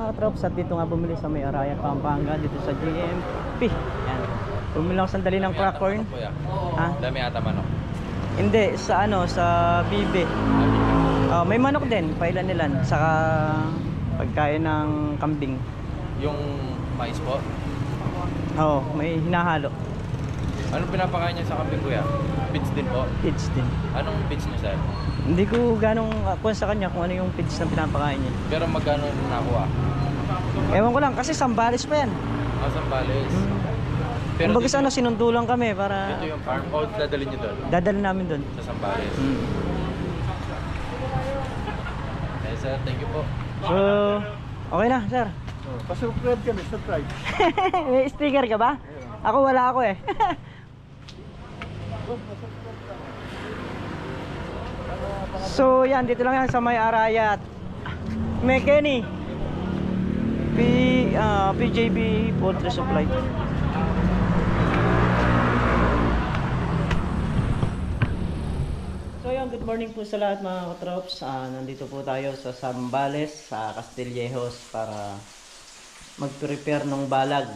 mga katrops, at dito nga bumili sa may Arayat, Pampanga, dito sa GMP. Yan. Bumili lang sandali ng popcorn. Ha? Dami ata manok. Hindi, sa ano, sa Bibe. May manok din, pailan-ilan. Saka pagkain ng kambing. Yung mais po. Oo, may hinahalo. Anong pinapakain niya sa kambing kuya? Feeds din po. Feeds din. Anong feeds niya sir? Hindi ko ganong kuha sa kanya kung ano yung feeds na pinapakain niya. Pero magkano nakuha? Ewan ko lang, kasi Sambales pa yan. Sambales. Pero kumbaga sana sinundo lang kami para ito yung farm o dadalhin niyo doon? dadalhin namin doon. Sa Sambales. Eh sir, thank you po. So, okay na, sir. Pa-subscribe kami, subscribe. May sticker ka ba? Ako wala ako eh. So, yan, dito lang yan sa may Arayat. May Kenny. PJB Poultry Supply. So yun, good morning po sa lahat mga katrops. Nandito po tayo sa Sambales, sa Castillejos para mag-prepare ng balag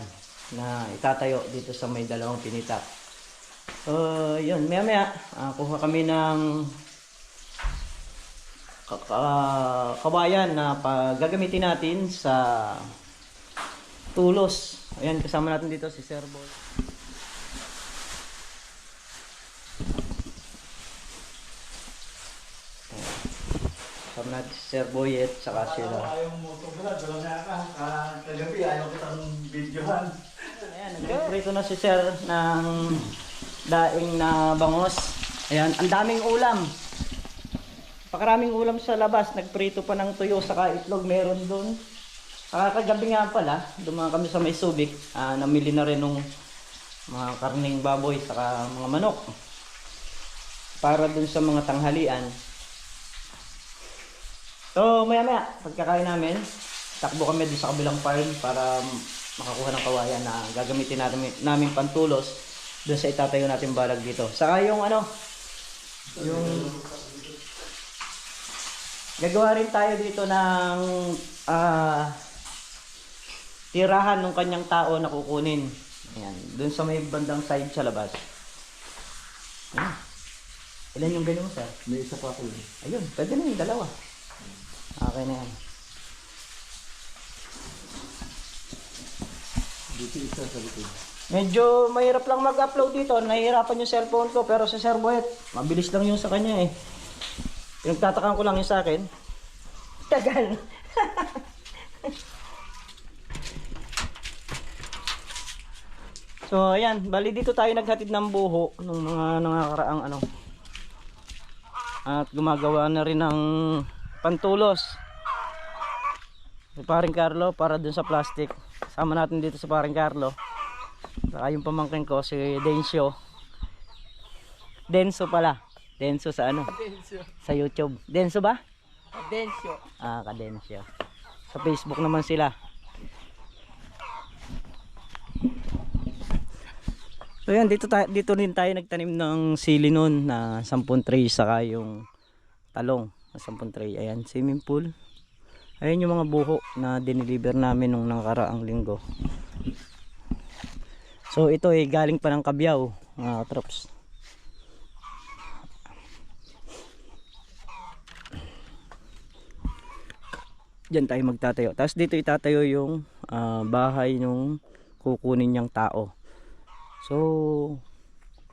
na itatayo dito sa may dalawang pinitak. So yun, maya kuha kami ng kawayan na gagamitin natin sa tulos. Ayan, kasama natin dito si Sir Boy. Kasama natin si Sir Boy at saka sila. Ayaw mo ito pala, dala na ka. Kagabi, ayaw kitang videohan. Ayan, nag-prito na si Sir ng daing na bangos. Ayan, ang daming ulam. Pakaraming ulam sa labas. Nagprito pa ng tuyo saka itlog meron doon. Kagabi nga pala, dumaan kami sa may Subic. Namili na rin ng mga karning baboy saka mga manok. Para doon sa mga tanghalian. So maya pagkakain namin, takbo kami doon sa kabilang farm para makakuha ng kawayan na gagamitin namin pantulos doon sa itatayo natin balag dito. Saka yung ano, yung gagawa rin tayo dito ng tirahan ng kanyang tao na kukunin. Ayan, doon sa may bandang side sa labas. Ayan. Ilan yung ganun mo, sir? May isa pa ako. Ayun, pwede na yung dalawa. Okay na yan. Dito isa sa likod. Medyo mahirap lang mag-upload dito. Nahihirapan yung cellphone ko. Pero sa Sir Boyet, mabilis lang yung sa kanya eh. Pinagtatakan ko lang yung sa akin. Tagal. So ayan, bali dito tayo naghatid ng buho ng mga nakakaraang ano. At gumagawa na rin ng pantulos. Si Paring Carlo para dun sa plastic. Sama natin dito sa Paring Carlo. Saka yung pamangkin ko si Dencio. Denso pala. Denso sa ano? Denso. Sa YouTube. Denso ba? Denso. Kadensyo. Sa Facebook naman sila. So yan, dito rin tayo nagtanim ng sili noon na 10 tray saka yung talong na 10 tray. Ayan, swimming pool. Ayan yung mga buho na dineliver namin nung nakaraang linggo. So ito ay galing pa ng Kabyaw, mga katrops. Diyan tayo magtatayo. Tapos dito itatayo yung bahay nung kukunin niyang tao. So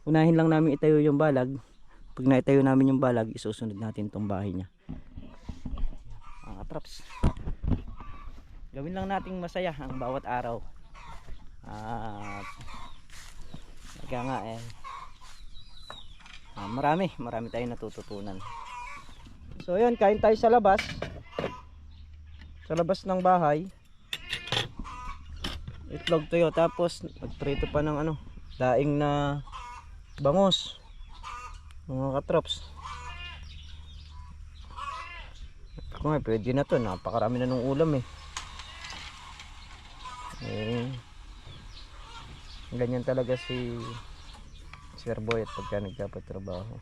unahin lang namin itayo yung balag. Pag naitayo namin yung balag, isusunod natin tong bahay niya. Mga katrops, gawin lang nating masaya ang bawat araw. At kaya nga marami tayong natututunan. So yun, kain tayo sa labas ng bahay. Itlog tuyo, tapos nagprito pa ng ano, daing na bangos, mga katrops. Kung nga pwede na to, napakarami na ng ulam ganyan talaga si Sir Boy at pagka nagkapatrabaho,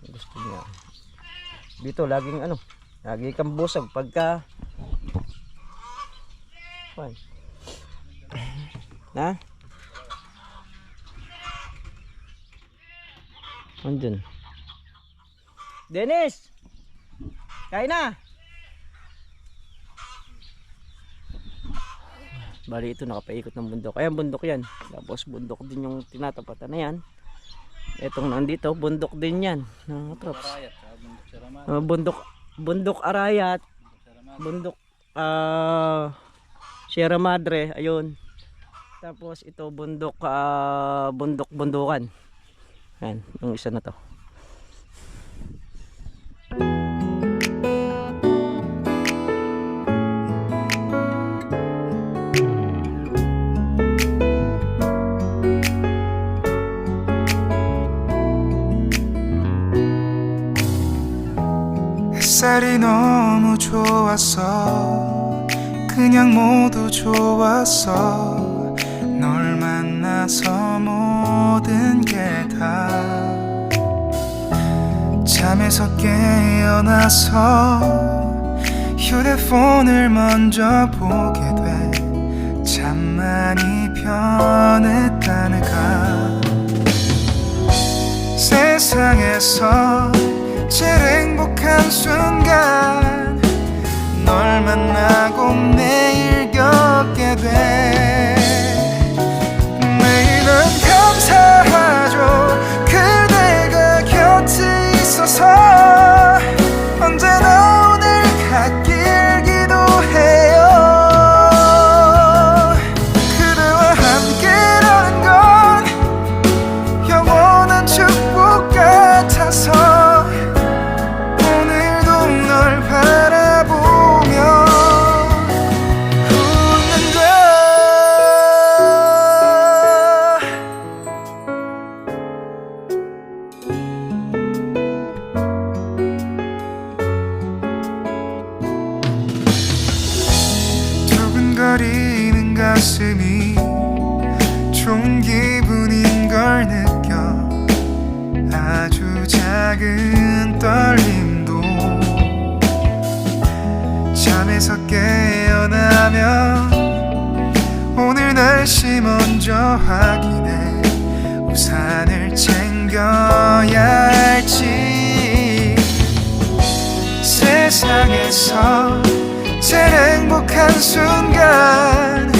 gusto niya dito laging lagi kang busog pagka Fine. Na? Andun. Dennis! Kain na! Bali ito nakapaikot ng bundok. Ayan bundok yan. Tapos bundok din yung tinatapatan na yan. Itong nandito bundok din yan. Trops. Bundok Arayat. Bundok Sierra Madre. Ayun. Tapos ito bundok bundukan. Ayan, yung isa na to. 햇살이 너무 좋았어 그냥 모두 좋았어 널 만나서 모든 게 다 잠에서 깨어나서 휴대폰을 먼저 보게 돼 참 많이 변했다는가 세상에서 제일 행복한 순간 널 만나고 매일 겪게 돼 매일은 감사하죠 그대가 곁에 있어서 언제나 오늘 갓길 기도해요 그대와 함께라는 건 영원한 축복 같아서 바라보며 웃는다 두근거리는 가슴이 좋은 기분인 걸 느껴 아주 작은 떨림도 잠에서 깨어나면 오늘 날씨 먼저 확인해 우산을 챙겨야 할지 세상에서 제일 행복한 순간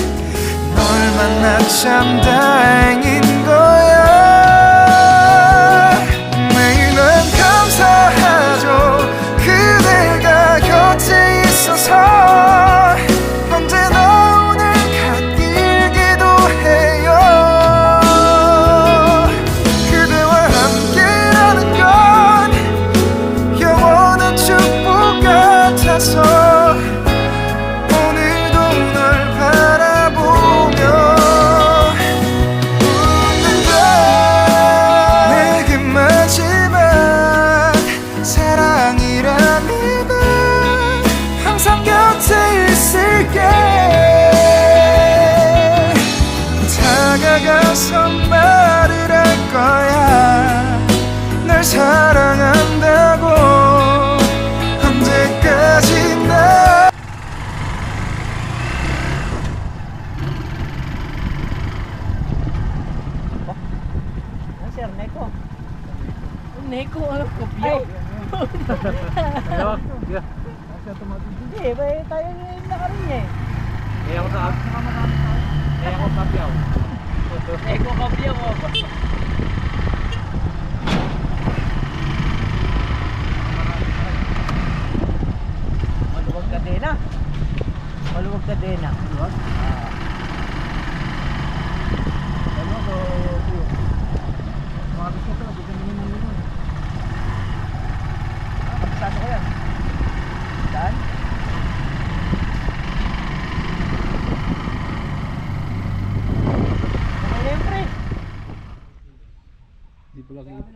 널 만나 참 다행인 거야 매일 난 감사하죠 그대가 곁에 있어서 언제나 오늘 갓길 기도해요 그대와 함께라는 건 영원한 축복 같아서 오늘도 널 바라보며 웃는다 내게 마지막 사랑이라는 항상 곁에 있을게 다가가서 말을 할 거야 널 사랑한다고 언제까지나 Sir, Neko. Neko, alam ko, biyaw. Hindi, ba tayo nakaroon niya eh. Kaya ako sa Kaya ako kapyaw. Neko kabiyaw mo. Maluwag ka din ah. Maluwag ka din ah. Maluwag? Ano ko? Mga gusto ko, bigyan mo naman yun. Kabisado ko yan. Saan? Siyempre. Di pala kayo. Di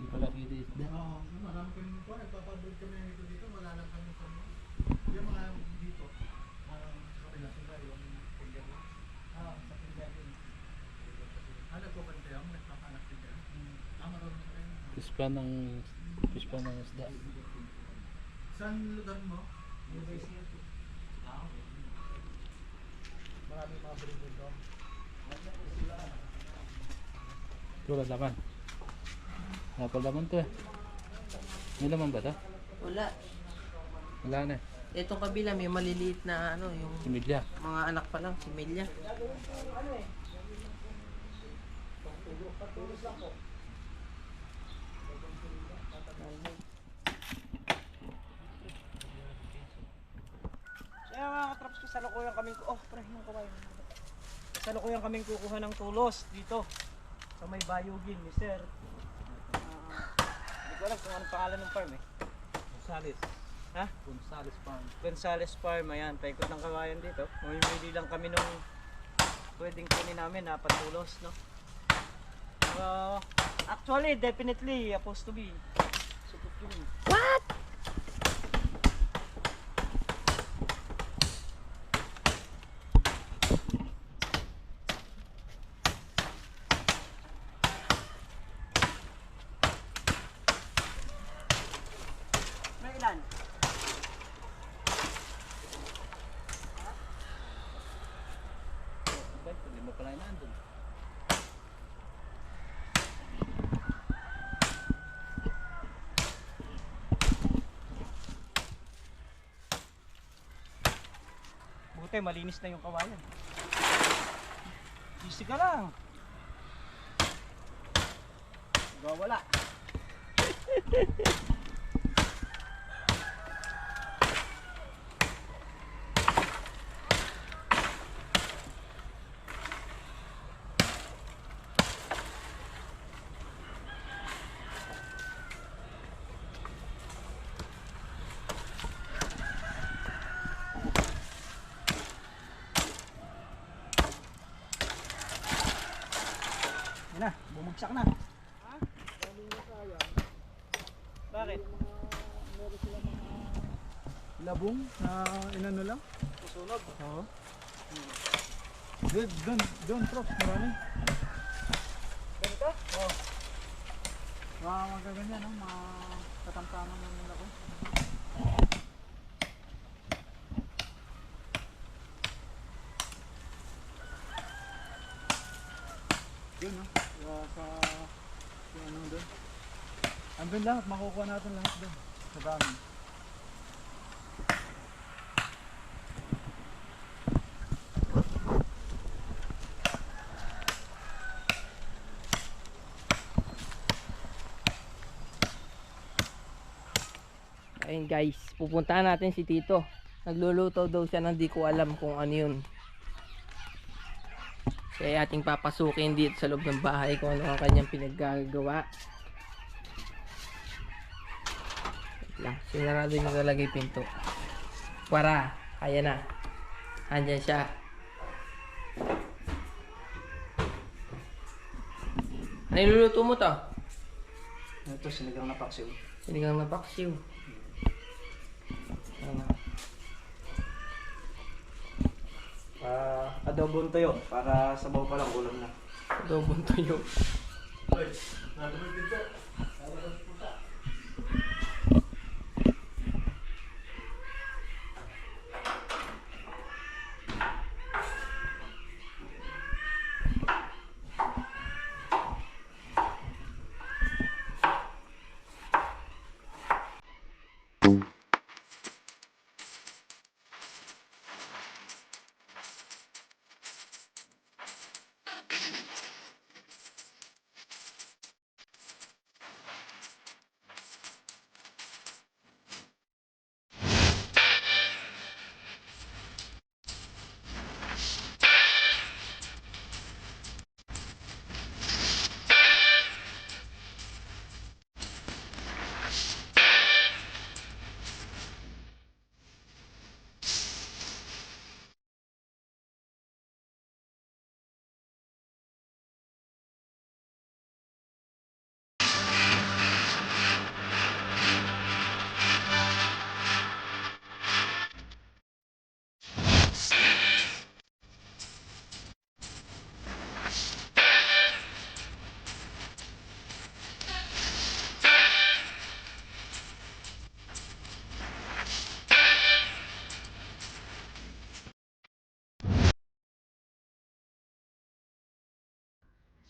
pala kayo isda. Marami kami po, nagpapabuod kami dito, wala lang kami yung mga dito, kapila sila yung paggawa. Sa paggawa. Nagpapantay ako, nagpapanak sila. Marami kayo. Pispa ng isda. Saan lugar mo? Maraming mga breeder doon. Tulad laman. Napal laman to eh. May laman ba to? Wala. Wala na eh. Itong kabila may maliliit na ano, yung Similya. mga anak pa lang, si Melia. Kaya mga katraps ko, salukuyan kaming salukuyan kaming kukuha ng tulos dito sa may Bayugin, mister. Hindi ko alam kung anong pangalan ng farm eh. Gonzales. Ha? Gonzales Farm. Gonzales Farm, ayan, paikot ng kawayan dito. Mamimili lang kami nung pwedeng kunin namin na patulos, no? Actually, definitely, supposed to be. Supposed to be. May ilan? Hindi mo pala nandun. Buti, malinis na yung kawayan. Easy ka lang. Wala. Yan na, bumagsak na. Ha? Bakit? Labong na inano lang? Susunog. Oo. Doon, prof, marami. Ganito? Oo. Mga magaganyan, no? Mga katamtaman ng nila ko. Doon, no? Sa yung ano doon. Andun lahat, makukuha natin lahat doon. Sa dami. Ayun guys, pupuntahan natin si Tito. Nagluluto daw siya ng di ko alam kung ano yun. Kaya ating papasukin dito sa loob ng bahay kung ano ang kanyang pinaggagawa. Wait lang, sinarado niya talaga yung pinto. Para, kaya na. Andyan siya. Ano iluluto mo to? Ito, sinigang na paksiw. Sinigang na paksiw. Ano? Adobong tuyo, para sabaw pa lang, ulam na. Adobong tuyo.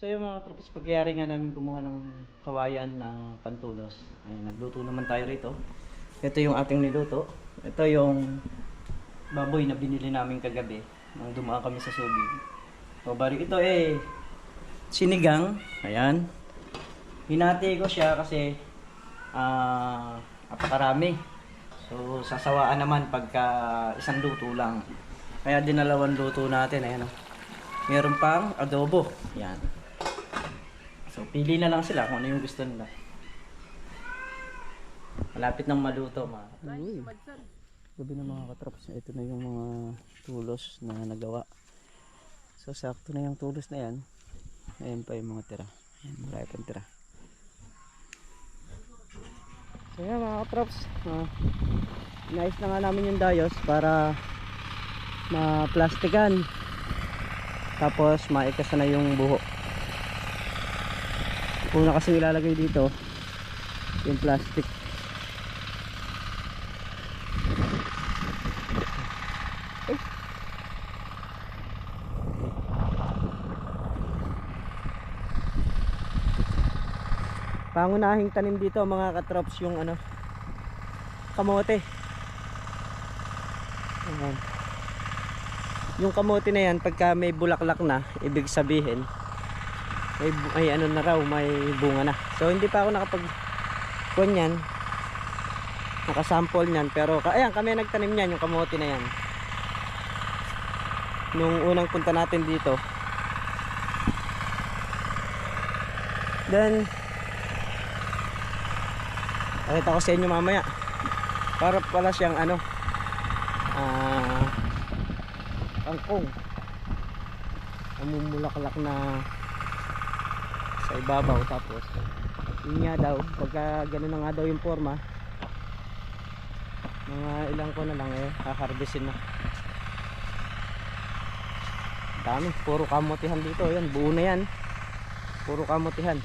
So yung mga kapis, pagyari nga namin kumuha ng kawayan na pantulos. Ayun, nagluto naman tayo rito. Ito yung ating niluto. Ito yung baboy na binili namin kagabi nang dumaan kami sa Subic. So bali ito sinigang. Ayan. Hinati ko siya kasi napakarami. So sasawaan naman pagka isang luto lang. Kaya dinalawang luto natin. Ayan. Meron pang adobo. Yan. So pili na lang sila kung ano yung gusto nila. Malapit nang maluto. Gabi na mga katrops. Ito na yung mga tulos na nagawa. So sakto na yung tulos na yan. Ayan pa yung mga tira. Ayan, marami pang tira. So yan mga katrops. Inayos na nga namin yung dayos para ma-plastikan. Tapos maikasa na yung buho. Una kasi ilalagay dito yung plastic. Pangunahing tanim dito mga katrops yung kamote. Ayan. Yung kamote na yan pagka may bulaklak na, ibig sabihin may may bunga na. So hindi pa ako nakasample niyan, pero ayan kami nagtanim niyan, yung kamote na yan. Nung unang punta natin dito. Then pakita ko sa inyo mamaya. Para pala siyang kangkong. Namumulaklak na sa ibabaw, tapos yun nga daw pagka gano'n na nga daw yung forma, mga ilang ko na lang haharvestin na. Dami, puro kamutihan dito. Yan, buo na yan, puro kamutihan.